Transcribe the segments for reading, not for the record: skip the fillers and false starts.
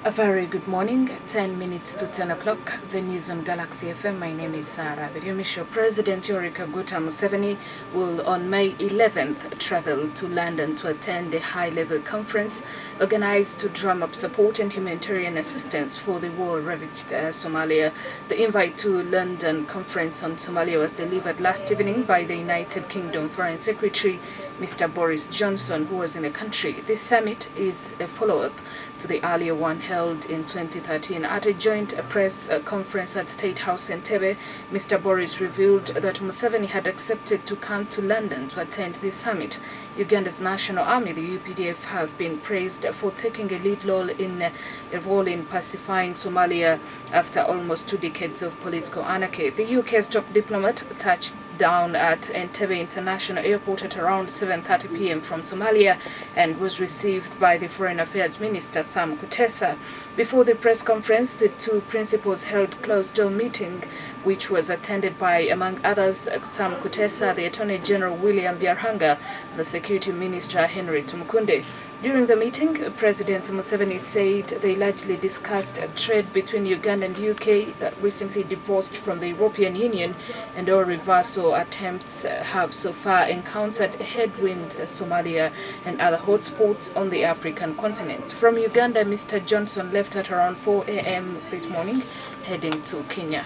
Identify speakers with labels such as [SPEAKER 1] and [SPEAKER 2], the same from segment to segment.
[SPEAKER 1] A very good morning, 10 minutes to 10 o'clock, the news on Galaxy FM. My name is Sarah Biryomumaisho. President Agagwirrawo Museveni will on May 11th travel to London to attend a high-level conference organized to drum up support and humanitarian assistance for the war-ravaged Somalia. The invite to London conference on Somalia was delivered last evening by the United Kingdom Foreign Secretary, Mr. Boris Johnson, who was in the country. This summit is a follow-up to the earlier one held in 2013. At a joint press conference at State House in Entebbe, Mr. Boris revealed that Museveni had accepted to come to London to attend this summit. Uganda's National Army, the UPDF, have been praised for taking a lead role in pacifying Somalia after almost 2 decades of political anarchy. The UK's top diplomat touched down at Entebbe International Airport at around 7:30 p.m. from Somalia and was received by the Foreign Affairs Minister Sam Kutesa. Before the press conference, the two principals held closed-door meeting, which was attended by, among others, Sam Kutesa, the Attorney General William Byarhanga, and the Security Minister Henry Tumukunde. During the meeting, President Museveni said they largely discussed trade between Uganda and UK that recently divorced from the European Union, and all reversal attempts have so far encountered headwind Somalia and other hotspots on the African continent. From Uganda, Mr. Johnson left at around 4 a.m. this morning, heading to Kenya.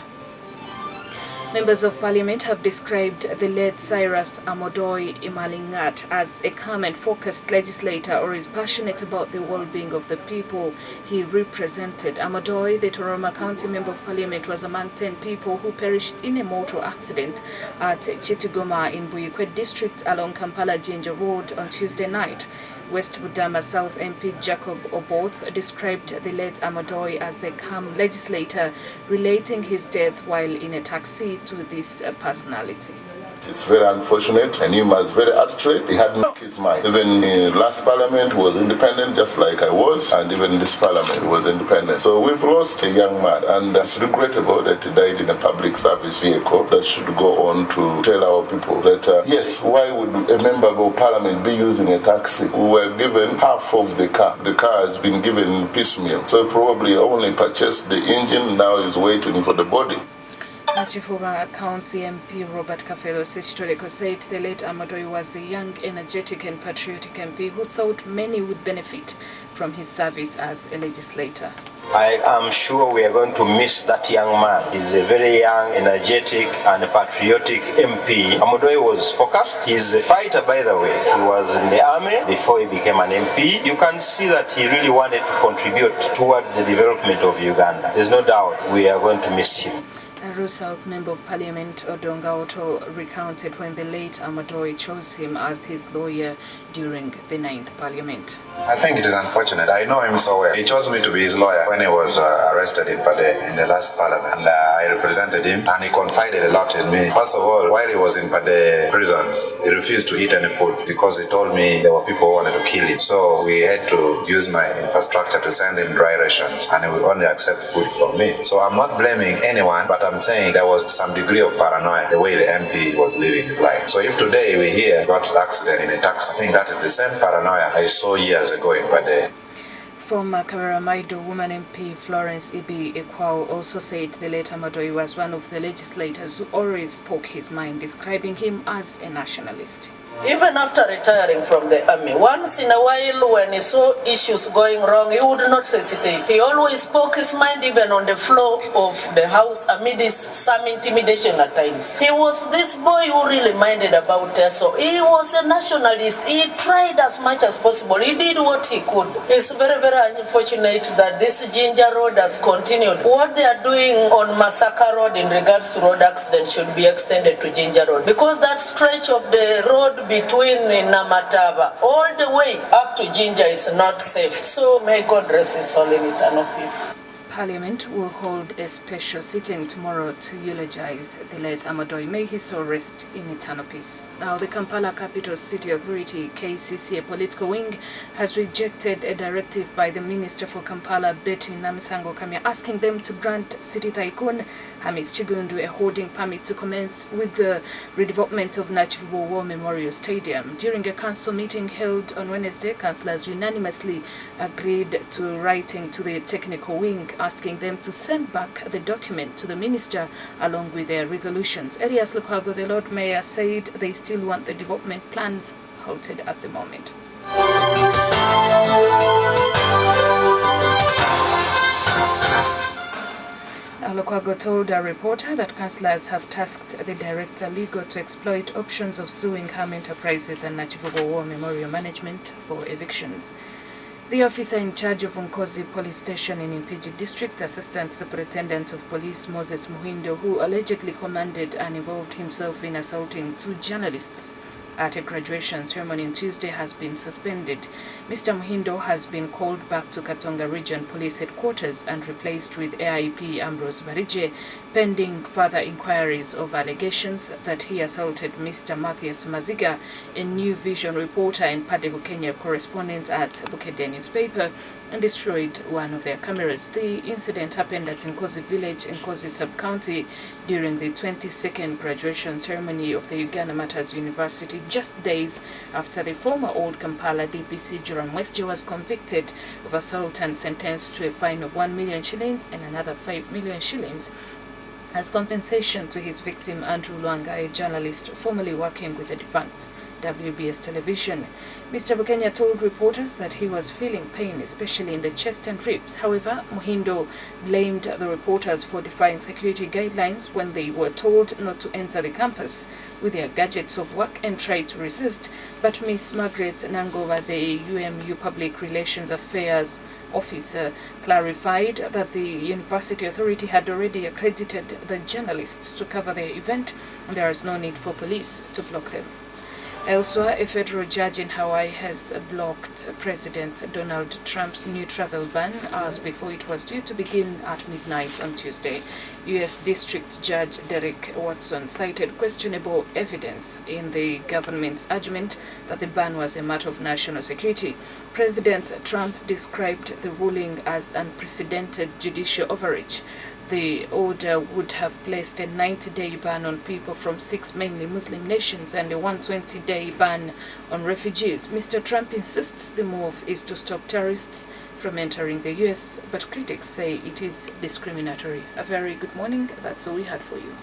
[SPEAKER 1] Members of Parliament have described the late Cyrus Amodoi Imalingat as a calm and focused legislator who is passionate about the well-being of the people he represented. Amodoi, the Toroma County Member of Parliament, was among 10 people who perished in a motor accident at Chitugoma in Buyikwe district along Kampala-Jinja Road on Tuesday night. West Budama South MP Jacob Oboth described the late Amodoi as a calm legislator, relating his death while in a taxi to this personality.
[SPEAKER 2] It's very unfortunate, and he was very articulate. He had no his mind. Even in last parliament was independent, just like I was, and even this parliament was independent. So we've lost a young man, and it's regrettable that he died in a public service vehicle. That should go on to tell our people that, yes, why would a member of parliament be using a taxi? We were given half of the car. The car has been given piecemeal. So probably only purchased the engine, now is waiting for the body.
[SPEAKER 1] Former County MP Robert Kafelo Sechitoleko said the late Amodoi was a young, energetic and patriotic MP who thought many would benefit from his service as a legislator.
[SPEAKER 3] I am sure we are going to miss that young man. He's a very young, energetic and patriotic MP. Amodoi was focused. He's a fighter, by the way. He was in the army before he became an MP. You can see that he really wanted to contribute towards the development of Uganda. There's no doubt we are going to miss him.
[SPEAKER 1] Aru South Member of Parliament Odonga Otto recounted when the late Amodoi chose him as his lawyer during the 9th Parliament.
[SPEAKER 4] I think it is unfortunate. I know him so well. He chose me to be his lawyer when he was arrested in Pade in the last parliament. And I represented him, and he confided a lot in me. First of all, while he was in Pade prisons, he refused to eat any food because he told me there were people who wanted to kill him. So we had to use my infrastructure to send him dry rations, and he would only accept food from me. So I'm not blaming anyone, but I'm saying there was some degree of paranoia the way the MP was living his life. So if today we hear about accident in a taxi, I think that is the same paranoia I saw years ago in Pade.
[SPEAKER 1] Former Kabaramaido woman MP Florence Ibi Ekwao also said the late Amodoi was one of the legislators who always spoke his mind, describing him as a nationalist.
[SPEAKER 5] Even after retiring from the army, once in a while when he saw issues going wrong, he would not hesitate. He always spoke his mind even on the floor of the house amidst some intimidation at times. He was this boy who really minded about us. So he was a nationalist. He tried as much as possible. He did what he could. It's very, very unfortunate that this Jinja Road has continued. What they are doing on Masaka Road in regards to road accidents should be extended to Jinja Road, because that stretch of the road between Namataba all the way up to Jinja is not safe. So may God rest his soul in eternal peace.
[SPEAKER 1] Parliament will hold a special sitting tomorrow to eulogize the late Agagwirrawo rest in eternal peace. Now, the Kampala Capital City Authority KCCA political wing has rejected a directive by the Minister for Kampala, Betty Namisango Kamya, asking them to grant City Tycoon Hamis Chigundu a holding permit to commence with the redevelopment of Agagwirrawo Memorial Stadium. During a council meeting held on Wednesday, councillors unanimously agreed to writing to the technical wing, asking them to send back the document to the minister along with their resolutions. Elias Lukwago, the Lord Mayor, said they still want the development plans halted at the moment. Lukwago told a reporter that councillors have tasked the Director Legal to exploit options of suing Ham Enterprises and Agagwirrawo Memorial Management for evictions. The officer in charge of Nkozi Police Station in Impigi District, Assistant Superintendent of Police Moses Muhindo, who allegedly commanded and involved himself in assaulting 2 journalists at a graduation ceremony on Tuesday, has been suspended. Mr. Muhindo has been called back to Katonga Region Police Headquarters and replaced with AIP Ambrose Barije, pending further inquiries of allegations that he assaulted Mr. Matthias Maziga, a New Vision reporter and Pade Bukenya correspondent at Bukede newspaper, and destroyed one of their cameras. The incident happened at Nkozi Village, Nkozi Sub-County, during the 22nd graduation ceremony of the Uganda Matters University, just days after the former Old Kampala DPC Joram Westje was convicted of assault and sentenced to a fine of 1 million shillings and another 5 million shillings as compensation to his victim Andrew Lwanga, a journalist formerly working with the defunct WBS television. Mr. Bukenya told reporters that he was feeling pain, especially in the chest and ribs. However, Muhindo blamed the reporters for defying security guidelines when they were told not to enter the campus with their gadgets of work and tried to resist. But Miss Margaret Nangova, the UMU Public Relations Affairs officer, clarified that the University Authority had already accredited the journalists to cover the event and there is no need for police to block them. Elsewhere, a federal judge in Hawaii has blocked President Donald Trump's new travel ban hours before it was due to begin at midnight on Tuesday. U.S. District Judge Derek Watson cited questionable evidence in the government's argument that the ban was a matter of national security. President Trump described the ruling as unprecedented judicial overreach. The order would have placed a 90-day ban on people from 6 mainly Muslim nations and a 120-day ban on refugees. Mr. Trump insists the move is to stop terrorists from entering the U.S., but critics say it is discriminatory. A very good morning. That's all we had for you.